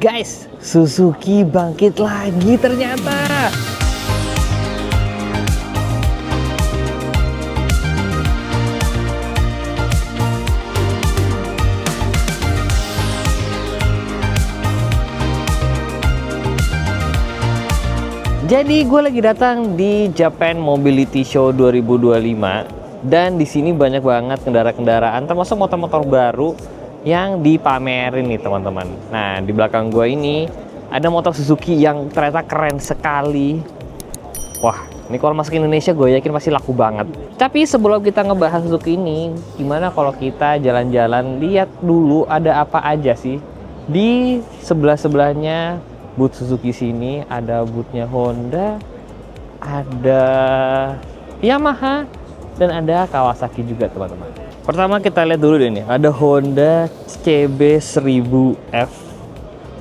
Guys, Suzuki bangkit lagi ternyata. Jadi gue lagi datang di Japan Mobility Show 2025 dan di sini banyak banget kendaraan-kendaraan termasuk motor-motor baru yang dipamerin nih teman-teman. Nah, di belakang gue ini ada motor Suzuki yang ternyata keren sekali. Wah, ini kalau masuk Indonesia gue yakin pasti laku banget. Tapi sebelum kita ngebahas Suzuki ini, gimana kalau kita jalan-jalan lihat dulu ada apa aja sih di sebelah-sebelahnya booth Suzuki sini. Ada boothnya Honda, ada Yamaha, dan ada Kawasaki juga teman-teman. Pertama kita lihat dulu deh nih, ada Honda CB1000F,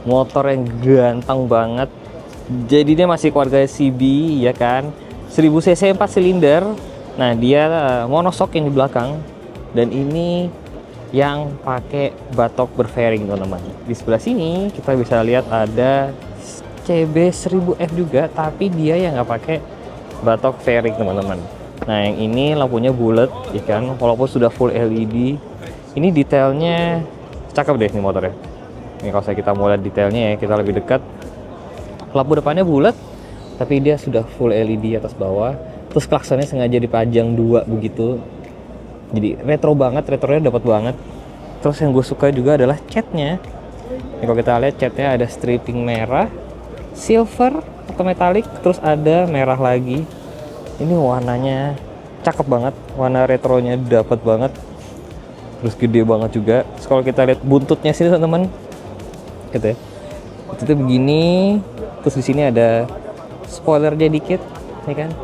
motor yang ganteng banget. Jadi dia masih keluarga CB ya kan, 1000 cc 4 silinder. Nah dia monoshock yang di belakang, dan ini yang pakai batok berfairing teman-teman. Di sebelah sini kita bisa lihat ada CB1000F juga, tapi dia yang nggak pakai batok fairing teman-teman. Nah yang ini lampunya bulat ya kan, walaupun sudah full LED. Ini detailnya cakep deh nih motornya. Ini kalau kita mau lihat detailnya ya, kita lebih dekat. Lampu depannya bulat, tapi dia sudah full LED atas bawah. Terus klaksonnya sengaja dipajang dua begitu. Jadi retro banget, retronya dapat banget. Terus yang gue suka juga adalah catnya. Ini kalau kita lihat catnya ada striping merah, silver atau metalik, terus ada merah lagi. Ini warnanya cakep banget, warna retronya dapat banget. Terus gede banget juga. Terus kalau kita lihat buntutnya sini teman-teman, gitu ya. Buntutnya begini. Terus di sini ada spoilernya dikit, ya kan?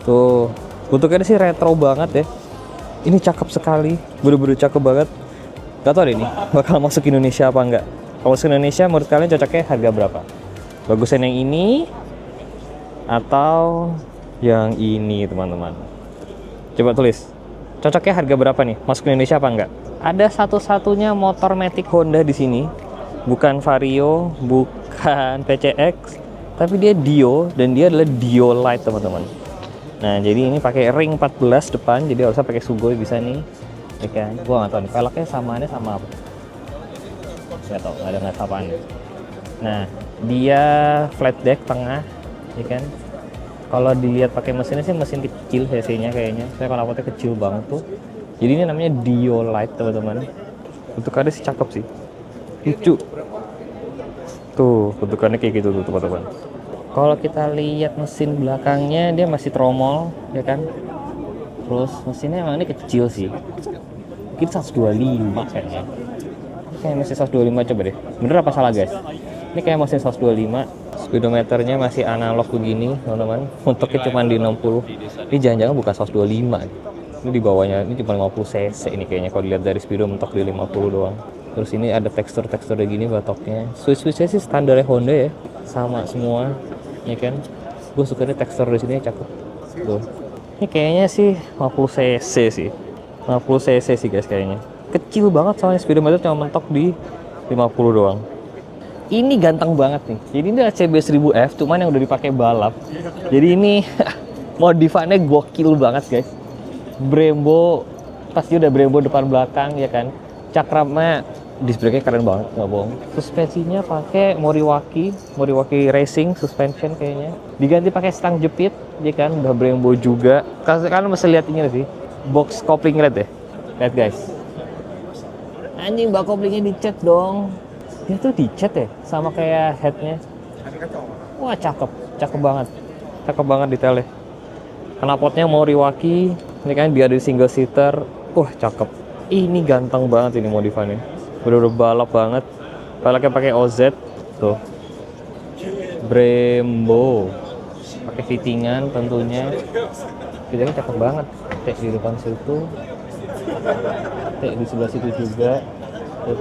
Tuh, bentuknya sih retro banget ya. Ini cakep sekali, bener-bener cakep banget. Gak tau deh ini bakal masuk Indonesia apa enggak. Kalau masuk Indonesia menurut kalian cocoknya harga berapa? Bagusan yang ini atau yang ini teman-teman? Coba tulis, cocoknya harga berapa nih? Masuk Indonesia apa enggak? Ada satu-satunya motor Matic Honda di sini, bukan Vario, bukan PCX, tapi dia Dio, dan dia adalah Dio Light teman-teman. Nah jadi ini pakai ring 14 depan, jadi harusnya pakai Sugoi bisa nih, ya kan? Gua nggak tahu nih velgnya samaannya sama apa, nggak tahu, nggak ada nggak apaan. Nah dia flat deck tengah, ya kan? Kalau dilihat pakai mesinnya sih mesin kecil cc-nya kayaknya, saya kalau knalpotnya kecil banget tuh. Jadi ini namanya Dio Light teman-teman. Bentukannya sih cakep sih, lucu. Tuh bentukannya kayak gitu tuh teman-teman. Kalau kita lihat mesin belakangnya dia masih tromol ya kan. Terus mesinnya emang ini kecil sih. Mungkin 125 kayaknya. Kayak mesin 125, coba deh. Bener apa salah guys? Ini kayak mesin 125. Speedometernya masih analog begini teman-teman. Untuknya cuma di 60. Ini jangan-jangan bukan 125. Ini di bawahnya ini cuma 50 cc ini kayaknya kalau dilihat dari speedo mentok di 50 doang. Terus ini ada tekstur-tekstur kayak gini batoknya. Switch-switchnya sih standarnya Honda ya. Sama semua. Ya kan, gue suka nih tekstur di sini cakep. Tuh, ini kayaknya sih 50 cc sih, 50 cc sih guys kayaknya. Kecil banget soalnya speedometer cuma mentok di 50 doang. Ini ganteng banget nih. Jadi ini adalah CB1000F, cuman yang udah dipakai balap. Jadi ini modifannya gokil banget guys. Brembo, pasti udah Brembo depan belakang ya kan. Cakramnya disc brake-nya keren banget, nggak bohong. Suspensinya pakai Moriwaki Racing suspension kayaknya. Diganti pakai stang jepit, ya kan, udah Brembo juga. Kalian mesti lihat ini sih, box kopling red deh. Lihat guys. Anjing, bak koplingnya dicat dong. Dia tuh dicat ya, sama kayak headnya. Wah cakep banget. Cakep banget detailnya. Knalpotnya Moriwaki, ini kan biar di single seater. Wah cakep. Ini ganteng banget ini modifannya. Udah balap banget. Velgnya pakai OZ tuh. Brembo. Pakai fittingan tentunya. Fittingnya cakep banget. Kayak di depan situ. Kayak di sebelah situ juga. Tuh.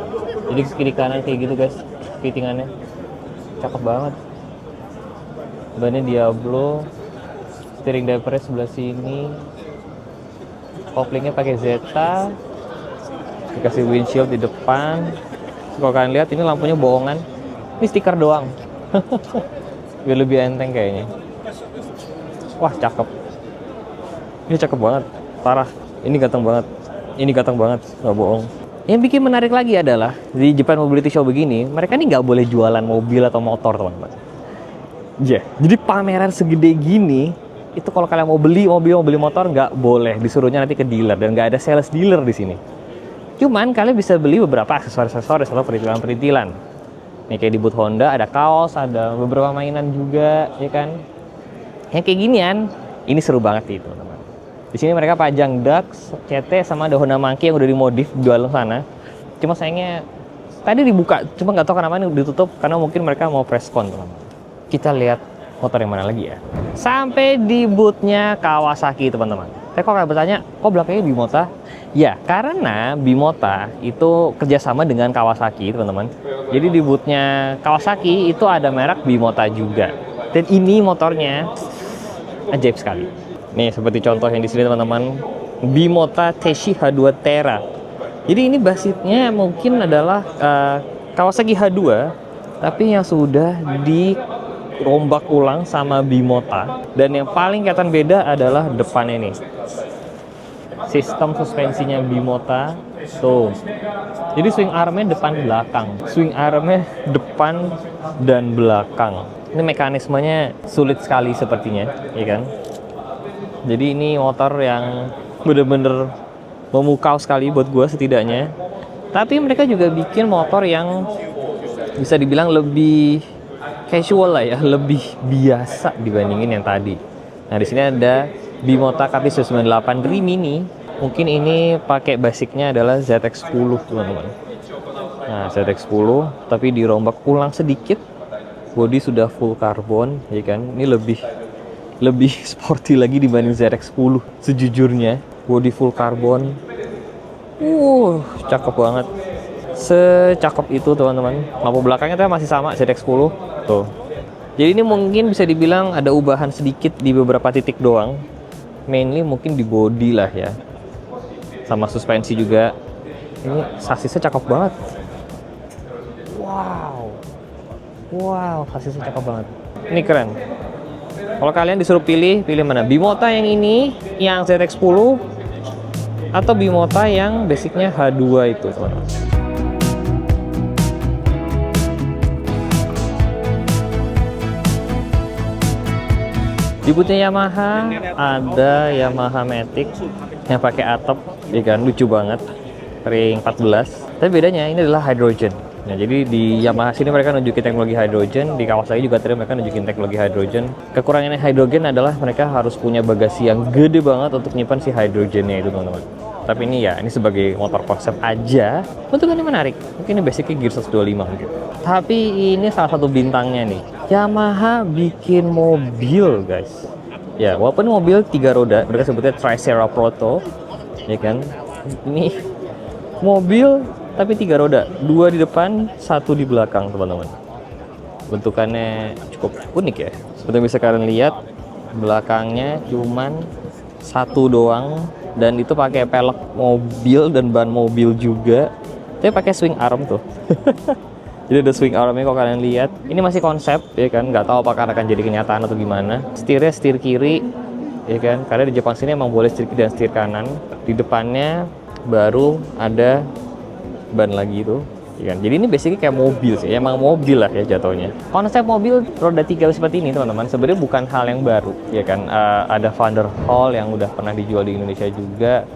Jadi kiri kanan kayak gitu guys. Fittingannya. Cakep banget. Bannya Diablo. Steering dampernya sebelah sini. Koplingnya pakai Zeta. Dikasih windshield di depan. Kalau kalian lihat ini lampunya bohongan, Ini stiker doang. Biar lebih enteng kayaknya. Wah, cakep. Ini cakep banget, parah. Ini ganteng banget. Ini ganteng banget, nggak bohong. Yang bikin menarik lagi adalah di Japan Mobility Show begini, mereka ini nggak boleh jualan mobil atau motor, teman-teman. Jadi pameran segede gini, itu kalau kalian mau beli mobil, mau beli motor, nggak boleh. Disuruhnya nanti ke dealer, dan nggak ada sales dealer di sini. Cuman kalian bisa beli beberapa aksesoris-aksesoris atau perintilan-perintilan. Nih kayak di booth Honda ada kaos, ada beberapa mainan juga, ya kan? Yang kayak ginian, ini seru banget itu, teman-teman. Di sini mereka pajang Dux, CT, sama ada Honda Monkey yang udah dimodif di dalam sana. Cuma sayangnya tadi dibuka, cuma nggak tahu kenapa ini ditutup karena mungkin mereka mau preskon, teman-teman. Kita lihat motor yang mana lagi ya. Sampai di boothnya Kawasaki, teman-teman. Saya kok bertanya, kok belakangnya Bimota? Ya, karena Bimota itu kerjasama dengan Kawasaki, teman-teman. Jadi di boothnya Kawasaki itu ada merek Bimota juga. Dan ini motornya ajaib sekali. Nih, seperti contoh yang di sini, teman-teman. Bimota Teshi H2 Terra. Jadi ini basicnya mungkin adalah Kawasaki H2, tapi yang sudah dirombak ulang sama Bimota. Dan yang paling kelihatan beda adalah depannya nih. Sistem suspensinya Bimota tuh. Jadi swing armnya depan belakang. Swing armnya depan dan belakang. Ini mekanismenya sulit sekali sepertinya, ya kan? Jadi ini motor yang bener-bener memukau sekali buat gue setidaknya. Tapi mereka juga bikin motor yang bisa dibilang lebih casual lah ya, lebih biasa dibandingin yang tadi. Nah, di sini ada Bimota KP98 Rimini. Mungkin ini pakai basicnya adalah ZX10, teman-teman. Nah, ZX10 tapi dirombak ulang sedikit. Bodi sudah full karbon, ya kan? Ini lebih sporty lagi dibanding ZX10 sejujurnya. Bodi full karbon. Cakep banget. Secakep itu, teman-teman. Lampu belakangnya tuh masih sama ZX10 tuh. Jadi ini mungkin bisa dibilang ada ubahan sedikit di beberapa titik doang. Mainly mungkin di bodi lah ya. Sama suspensi juga. Ini sasisnya cakep banget. Wow, sasisnya cakep banget. Ini keren. Kalau kalian disuruh pilih mana? Bimota yang ini, yang ZX10, atau Bimota yang basicnya H2 itu, teman-teman. Di bootnya Yamaha ada Yamaha Matic yang pakai atap, ya kan, lucu banget, ring 14. Tapi bedanya ini adalah hydrogen. Nah, jadi di Yamaha sini mereka nunjukin teknologi hydrogen, di Kawasaki juga tadi mereka nunjukin teknologi hydrogen. Kekurangannya hydrogen adalah mereka harus punya bagasi yang gede banget untuk nyimpan si hydrogennya itu, teman-teman. Tapi ini ya, ini sebagai motor konsep aja, bentukannya menarik. Mungkin ini basicnya Gear 125 mungkin. Tapi ini salah satu bintangnya nih. Yamaha bikin mobil, guys. Ya, walaupun mobil 3 roda, mereka sebutnya Tricera Proto, ya kan? Ini mobil tapi 3 roda, 2 di depan, 1 di belakang, teman-teman. Bentukannya cukup unik ya. Seperti yang bisa kalian lihat, belakangnya cuman 1 doang, dan itu pakai pelek mobil dan ban mobil juga. Tapi pakai swing arm tuh. Jadi ada swing armnya kalau kalian lihat. Ini masih konsep, ya kan? Nggak tahu apakah akan jadi kenyataan atau gimana. Setirnya setir kiri, ya kan? Karena di Jepang sini emang boleh setir kiri dan setir kanan. Di depannya baru ada ban lagi itu, ya kan? Jadi ini basically kayak mobil sih, emang mobil lah ya jatuhnya. Konsep mobil roda 3 seperti ini, teman-teman, sebenarnya bukan hal yang baru, ya kan? Ada Thunder Hall yang udah pernah dijual di Indonesia juga.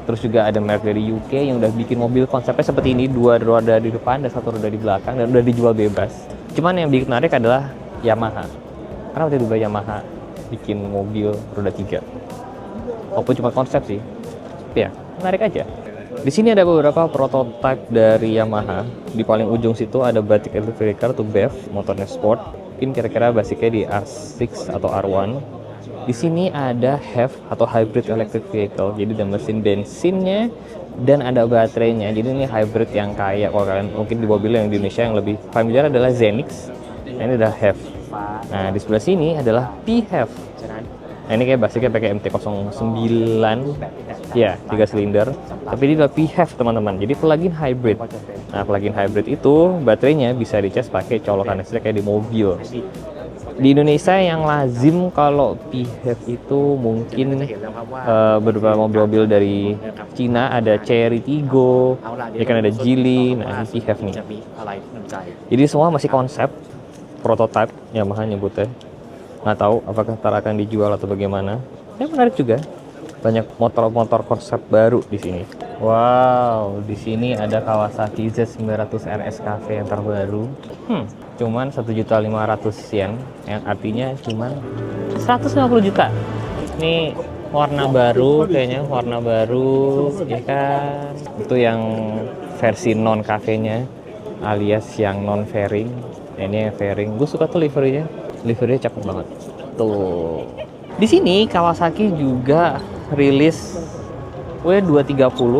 Terus juga ada merek dari UK yang udah bikin mobil konsepnya seperti ini, 2 roda di depan dan 1 roda di belakang, dan udah dijual bebas. Cuman yang bikin menarik adalah Yamaha. Karena waktu itu Yamaha bikin mobil roda 3. Walaupun cuma konsep sih, ya menarik aja. Di sini ada beberapa prototipe dari Yamaha. Di paling ujung situ ada Batik Electric Car atau BEV, motornya sport. Mungkin kira-kira basicnya di R6 atau R1. Di sini ada HEV atau Hybrid Electric Vehicle. Jadi ada mesin bensinnya dan ada baterainya. Jadi ini hybrid yang kayak kalau kalian mungkin di mobil yang di Indonesia yang lebih familiar adalah Zenix. Nah, ini adalah HEV. Nah, di sebelah sini adalah PHEV. Nah, ini kayak basicnya pakai MT-09 Ya, 3 silinder. Tapi ini adalah PHEV teman-teman. Jadi plug-in hybrid. Nah, plug-in hybrid itu baterainya bisa dicas pakai colokan listrik kayak di mobil. Di Indonesia yang lazim kalau PHEV itu mungkin beberapa mobil-mobil dari Cina, ada Chery Tiggo, ya kan ada Geely, nah ini PHEV nih. Jadi semua masih konsep, prototype, Yamaha nyebutnya. Nggak tahu apakah ntar akan dijual atau bagaimana. Ya menarik juga. Banyak motor-motor konsep baru di sini. Wow, di sini ada Kawasaki Z900 RS Cafe yang terbaru. Cuman 1.500.000 yen, yang artinya cuman 150 juta. Ini warna baru, kayaknya warna baru, ya kan? Itu yang versi non cafe-nya, alias yang non fairing. Ini yang fairing. Gue suka tuh liverynya. Liverynya cakep banget. Tuh. Di sini Kawasaki juga rilis W230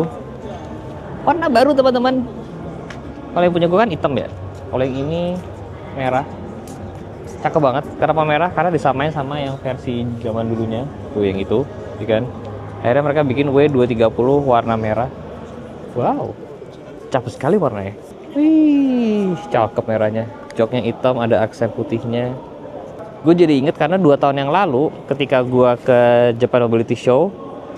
warna baru teman-teman. Kalau yang punya gue kan hitam ya. Kalau yang ini merah. Cakep banget. Kenapa merah? Karena disamain sama yang versi zaman dulunya. Tuh yang itu, ya kan? Akhirnya mereka bikin W230 warna merah. Wow. Cakep sekali warnanya. Wih, cakep merahnya. Joknya hitam, ada aksen putihnya. Gue jadi inget karena 2 tahun yang lalu ketika gue ke Japan Mobility Show,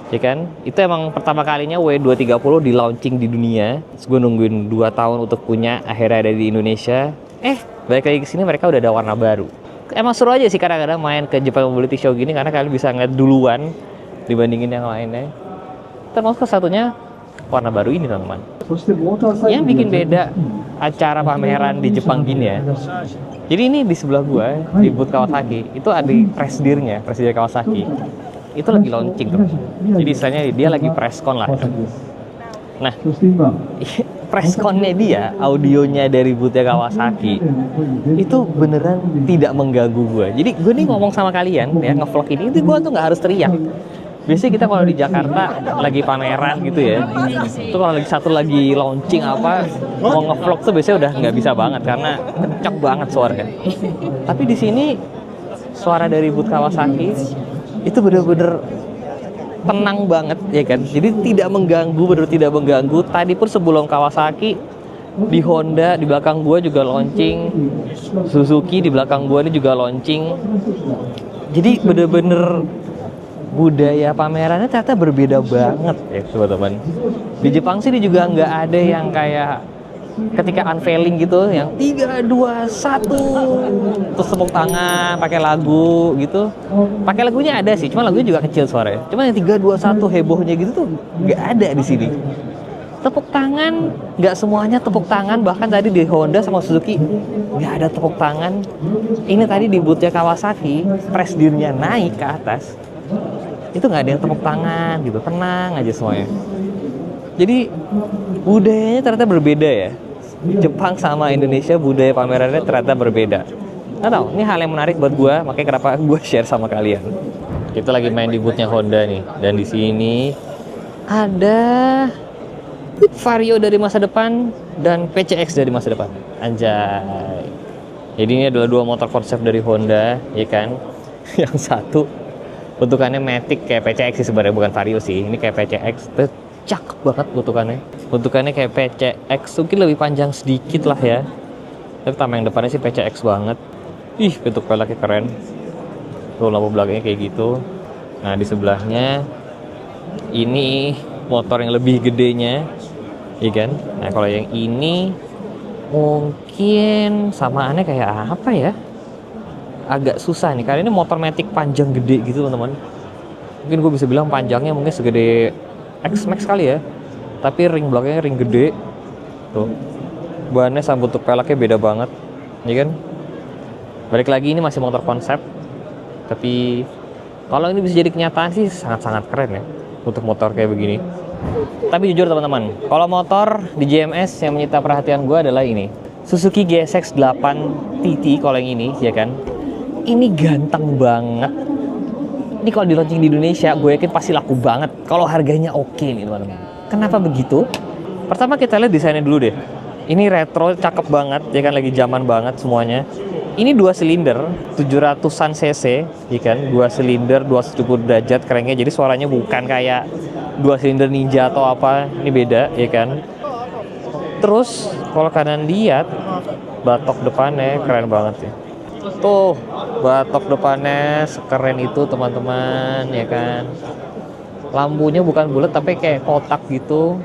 ya kan, itu emang pertama kalinya W230 di launching di dunia. Terus gue nungguin 2 tahun untuk punya, akhirnya ada di Indonesia. Balik lagi ke sini mereka udah ada warna baru. Emang seru aja sih kadang-kadang main ke Japan Mobility Show gini karena kalian bisa ngeliat duluan dibandingin yang lainnya. Termasuk satunya warna baru ini teman-teman. Yang bikin beda acara pameran di Jepang gini ya. Jadi ini di sebelah gua di booth Kawasaki itu ada presidirnya, presidir Kawasaki. Itu lagi launching tuh. Jadi istilahnya dia lagi presscon lah. Nah, pressconnya dia, audionya dari boothnya Kawasaki itu beneran tidak mengganggu gua. Jadi gua nih ngomong sama kalian ya, ngevlog ini itu gua tuh nggak harus teriak. Biasanya kita kalau di Jakarta lagi pameran gitu ya, itu kalau lagi satu lagi launching apa, mau ngevlog tuh biasanya udah nggak bisa banget karena kencang banget suaranya. Tapi di sini suara dari booth Kawasaki itu bener-bener tenang banget ya kan. Jadi tidak mengganggu, bener tidak mengganggu. Tadi pun sebelum Kawasaki di Honda di belakang gua juga launching, Suzuki di belakang gua ini juga launching. Jadi bener-bener budaya pamerannya ternyata berbeda banget ya teman-teman. Di Jepang sih juga nggak ada yang kayak ketika unveiling gitu yang 3, 2, 1 terus tepuk tangan pakai lagu gitu. Pakai lagunya ada sih, cuma lagunya juga kecil suaranya. Cuma yang 3, 2, 1 hebohnya gitu tuh nggak ada di sini. Tepuk tangan nggak semuanya tepuk tangan, bahkan tadi di Honda sama Suzuki nggak ada tepuk tangan. Ini tadi di boothnya Kawasaki presidirnya naik ke atas, itu nggak ada yang tepuk tangan gitu, tenang aja semuanya. Jadi budayanya ternyata berbeda ya. Jepang sama Indonesia budaya pamerannya ternyata berbeda. Nggak tahu, ini hal yang menarik buat gue, makanya kenapa gue share sama kalian. Kita lagi main di boothnya Honda nih, dan di sini ada Vario dari masa depan dan PCX dari masa depan. Anjay. Jadi ini adalah 2 motor konsep dari Honda, ya kan? Yang satu bentukannya Matic kayak PCX sih sebenarnya, bukan Vario sih. Ini kayak PCX, cakep banget bentukannya. Bentukannya kayak PCX, mungkin lebih panjang sedikit lah ya. Tapi tambah yang depannya sih PCX banget. Ih, bentuk peleknya keren. Tuh lampu belakangnya kayak gitu. Nah, di sebelahnya ini motor yang lebih gedenya, iya kan? Nah, kalau yang ini mungkin samaannya kayak apa ya? Agak susah nih, karena ini motor Matic panjang gede gitu teman-teman. Mungkin gue bisa bilang panjangnya mungkin segede X-Max kali ya, tapi ring belakangnya ring gede tuh. Bannya sama bentuk peleknya beda banget, ya kan? Balik lagi ini masih motor konsep, tapi kalau ini bisa jadi kenyataan sih sangat-sangat keren ya untuk motor kayak begini. Tapi jujur teman-teman, kalau motor di JMS yang menyita perhatian gue adalah ini Suzuki GSX 8 TT. Kalau yang ini ya kan, ini ganteng banget. Ini kalau di launching di Indonesia, gue yakin pasti laku banget kalau harganya oke nih teman-teman. Kenapa begitu? Pertama kita lihat desainnya dulu deh. Ini retro, cakep banget, ya kan, lagi zaman banget semuanya. Ini 2 silinder, 700-an cc, ya kan, 2 silinder, 270 derajat kerennya. Jadi suaranya bukan kayak 2 silinder Ninja atau apa, ini beda ya kan. Terus kalau kanan lihat batok depannya keren banget ya. Tuh batok depannya sekeren itu teman-teman ya kan. Lampunya bukan bulat tapi kayak kotak gitu.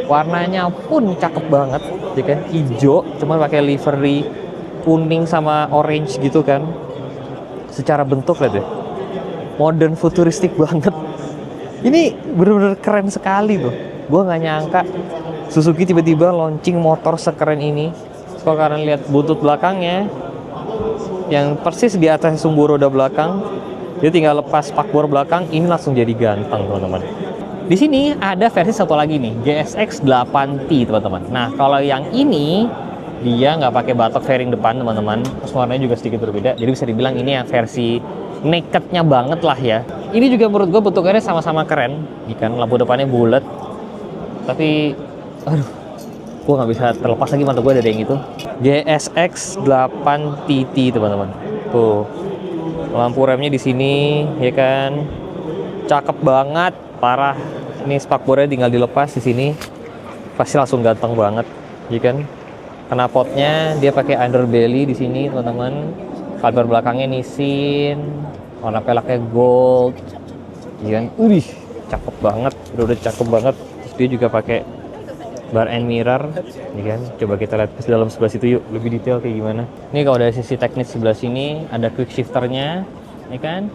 Warnanya pun cakep banget ya kan, hijau cuman pakai livery kuning sama orange gitu kan. Secara bentuk lihat deh, modern futuristik banget. Ini bener-bener keren sekali tuh. Gua nggak nyangka Suzuki tiba-tiba launching motor sekeren ini. Kalau kalian lihat butut belakangnya yang persis di atas sumbu roda belakang, dia tinggal lepas spakbor belakang, ini langsung jadi ganteng teman-teman. Di sini ada versi satu lagi nih, GSX 8T teman-teman. Nah kalau yang ini dia nggak pakai batok fairing depan teman-teman, terus warnanya juga sedikit berbeda. Jadi bisa dibilang ini yang versi nakednya banget lah ya. Ini juga menurut gue bentukannya sama-sama keren, kan lampu depannya bulat. Tapi, aduh, gue nggak bisa terlepas lagi mata gue dari yang itu. GSX 8TT teman-teman. Tuh, lampu remnya di sini, ya kan, cakep banget, parah. Ini spakbornya tinggal dilepas di sini, pasti langsung ganteng banget, ya kan. Knalpotnya dia pakai underbelly di sini teman-teman. Kaliper belakangnya Nissin, warna pelaknya gold, ya kan. Cakep banget, udah cakep banget. Terus dia juga pakai bar and mirror, ya kan. Coba kita lihat ke dalam sebelah situ yuk, lebih detail kayak gimana. Ini kalau dari sisi teknis sebelah sini ada quick shifternya, ya kan.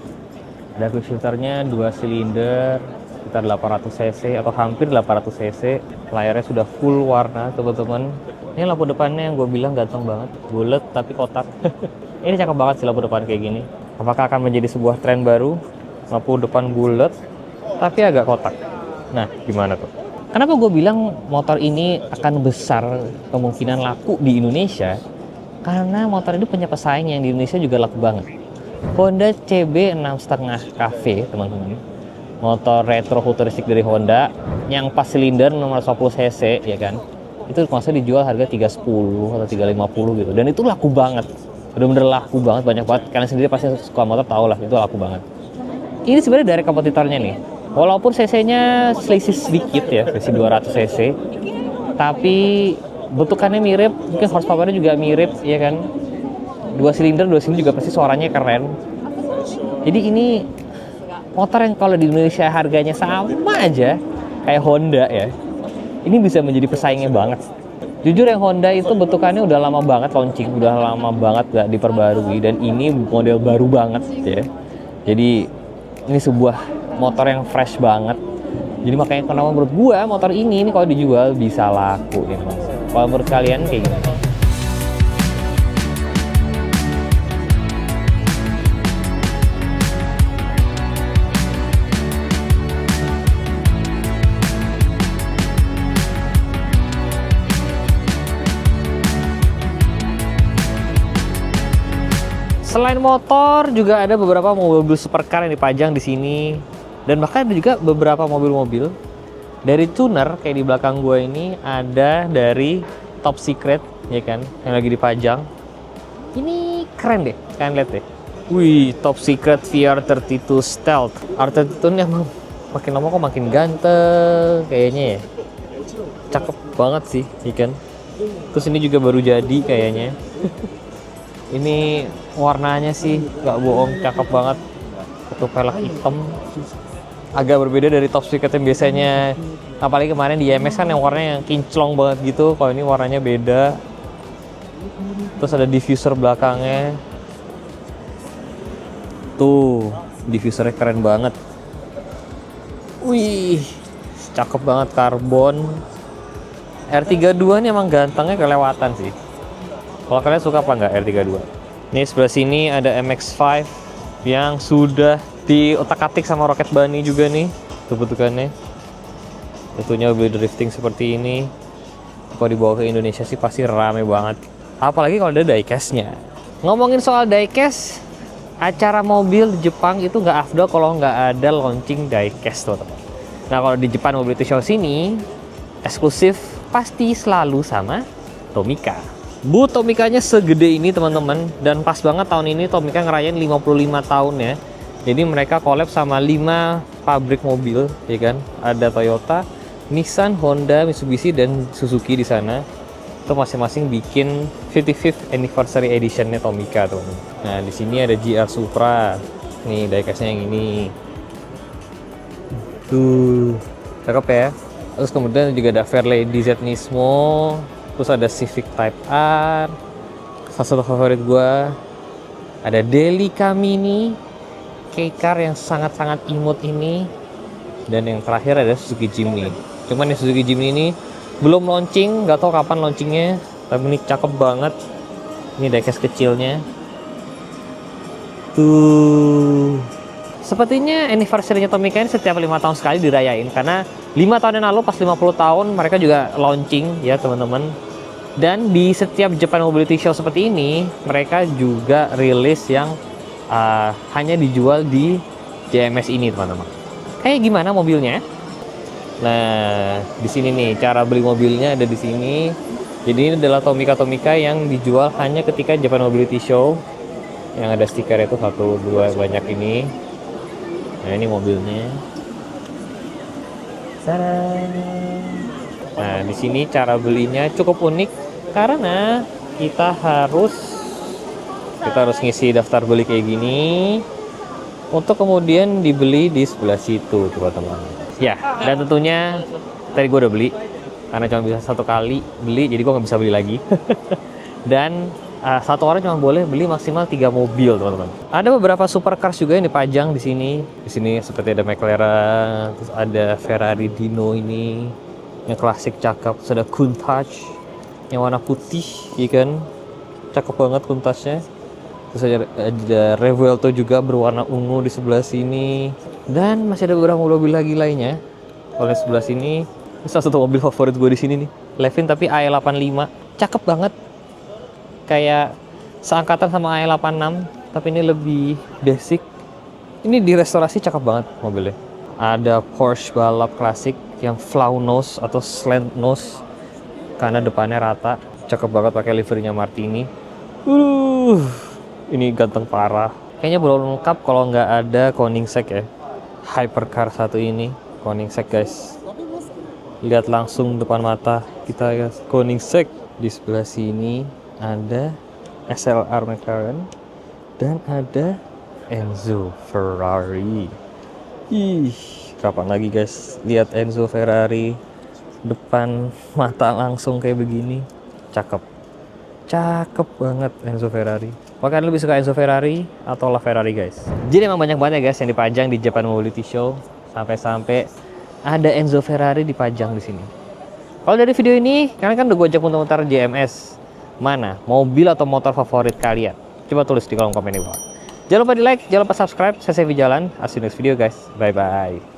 Ada quick shifternya 2 silinder sekitar 800 cc atau hampir 800 cc. Layarnya sudah full warna teman-teman. Ini lampu depannya yang gue bilang ganteng banget, bulat tapi kotak. Ini cakep banget sih lampu depan kayak gini. Apakah akan menjadi sebuah tren baru? Lampu depan bulat tapi agak kotak. Nah, gimana tuh? Kenapa gue bilang motor ini akan besar kemungkinan laku di Indonesia? Karena motor ini punya pesaing yang di Indonesia juga laku banget. Honda CB 6,5 KV, teman-teman. Motor retro futuristik dari Honda yang pas silinder nomor 110 cc, ya kan? Itu maksudnya dijual harga 310 atau 350 gitu. Dan itu laku banget. Bener-bener laku banget, banyak banget. Kalian sendiri pasti suka motor tau lah, itu laku banget. Ini sebenarnya dari kompetitornya nih. Walaupun cc-nya selisih sedikit ya, versi 200 cc. Tapi bentukannya mirip, mungkin horsepower-nya juga mirip, ya kan? 2 silinder juga pasti suaranya keren. Jadi ini motor yang kalau di Indonesia harganya sama aja kayak Honda ya. Ini bisa menjadi pesaingnya banget. Jujur yang Honda itu bentukannya udah lama banget launching, udah lama banget gak diperbarui, dan ini model baru banget ya. Jadi ini sebuah motor yang fresh banget. Jadi makanya kenapa menurut gua motor ini kalau dijual bisa laku ya. Kalau menurut kalian kayak gimana? Selain motor, juga ada beberapa mobil supercar yang dipajang di sini, dan bahkan ada juga beberapa mobil-mobil dari tuner kayak di belakang gue ini, ada dari Top Secret, ya kan, yang lagi dipajang. Ini keren deh, kalian lihat deh. Wih, Top Secret VR32 Stealth. R32 ini emang makin lama kok makin ganteng kayaknya ya. Cakep banget sih, ya kan. Terus ini juga baru jadi kayaknya. Ini warnanya sih nggak bohong, cakep banget. Satu pelek hitam, agak berbeda dari Top Secret yang biasanya. Apalagi kemarin di IMX kan yang warnanya yang kinclong banget gitu. Kalau ini warnanya beda. Terus ada diffuser belakangnya. Tuh, diffusernya keren banget. Wih, cakep banget, karbon. R32 ini emang gantengnya kelewatan sih. Kalau kalian suka apa nggak R32? Nih sebelah sini ada MX-5 yang sudah diotak-atik sama Rocket Bunny juga nih. Tuh bentukannya. Tentunya mobil drifting seperti ini. Kalau dibawa ke Indonesia sih pasti rame banget. Apalagi kalau ada diecast-nya. Ngomongin soal diecast, acara mobil di Jepang itu nggak afdol kalau nggak ada launching diecast, teman-teman. Nah kalau di Japan Mobility Show sini, eksklusif pasti selalu sama Tomica. Bu, Tomicanya segede ini teman-teman, dan pas banget tahun ini Tomica ngerayain 55 tahun ya. Jadi mereka collab sama 5 pabrik mobil, ya kan? Ada Toyota, Nissan, Honda, Mitsubishi, dan Suzuki di sana. Itu masing-masing bikin 55th Anniversary Edition-nya Tomica tuh. Nah, di sini ada GR Supra. Nih, diecast-nya yang ini. Tuh, cakep ya. Terus kemudian juga ada Fairlady Z Nismo. Terus ada Civic Type R. Salah satu favorit gua ada Delica Mini, K-Car yang sangat-sangat imut ini. Dan yang terakhir ada Suzuki Jimny. Cuman yang Suzuki Jimny ini belum launching, nggak tahu kapan launchingnya. Tapi ini cakep banget. Ini diecast kecilnya. Tuh. Sepertinya anniversary-nya Tomica ini setiap 5 tahun sekali dirayain. Karena 5 tahun yang lalu pas 50 tahun mereka juga launching ya teman-teman. Dan di setiap Japan Mobility Show seperti ini, mereka juga rilis yang hanya dijual di JMS ini teman-teman. Kayak gimana mobilnya? Nah, di sini nih cara beli mobilnya ada di sini. Jadi ini adalah Tomica yang dijual hanya ketika Japan Mobility Show. Yang ada stikernya itu 1, 2 banyak ini. Nah, ini mobilnya. Nah, di sini cara belinya cukup unik karena kita harus ngisi daftar beli kayak gini untuk kemudian dibeli di sebelah situ, teman-teman. Ya, dan tentunya tadi gue udah beli karena cuma bisa 1 kali beli, jadi gue nggak bisa beli lagi. Dan satu orang cuma boleh beli maksimal 3 mobil, teman-teman. Ada beberapa supercars juga yang dipajang di sini. Di sini seperti ada McLaren, terus ada Ferrari Dino ini, yang klasik cakep. Terus ada Countach yang warna putih, ya kan? Cakep banget Countachnya. Terus ada Revuelto juga berwarna ungu di sebelah sini. Dan masih ada beberapa mobil lagi lainnya. Oleh sebelah sini, ini salah satu mobil favorit gue di sini nih, Levin tapi AE85, cakep banget. Kayak seangkatan sama AE86, tapi ini lebih basic. Ini direstorasi cakep banget mobilnya. Ada Porsche balap klasik yang flau nose atau slant nose karena depannya rata. Cakep banget pakai liverynya Martini. Ini ganteng parah. Kayaknya belum lengkap kalau nggak ada Koenigsegg ya. Hypercar satu ini, Koenigsegg guys. Lihat langsung depan mata kita guys, Koenigsegg. Di sebelah sini ada SLR McLaren dan ada Enzo Ferrari. Ih, kapan lagi guys lihat Enzo Ferrari depan mata langsung kayak begini. Cakep banget Enzo Ferrari. Maka kalian lebih suka Enzo Ferrari atau LaFerrari guys? Jadi emang banyak banget ya guys yang dipajang di Japan Mobility Show, sampai ada Enzo Ferrari dipajang di sini. Kalau dari video ini, kalian kan udah gue ajak muter-muter JMS. Mana mobil atau motor favorit kalian? Coba tulis di kolom komen di bawah. Jangan lupa di like, jangan lupa subscribe. Saya Sevi Jalan. See you next video guys. Bye bye.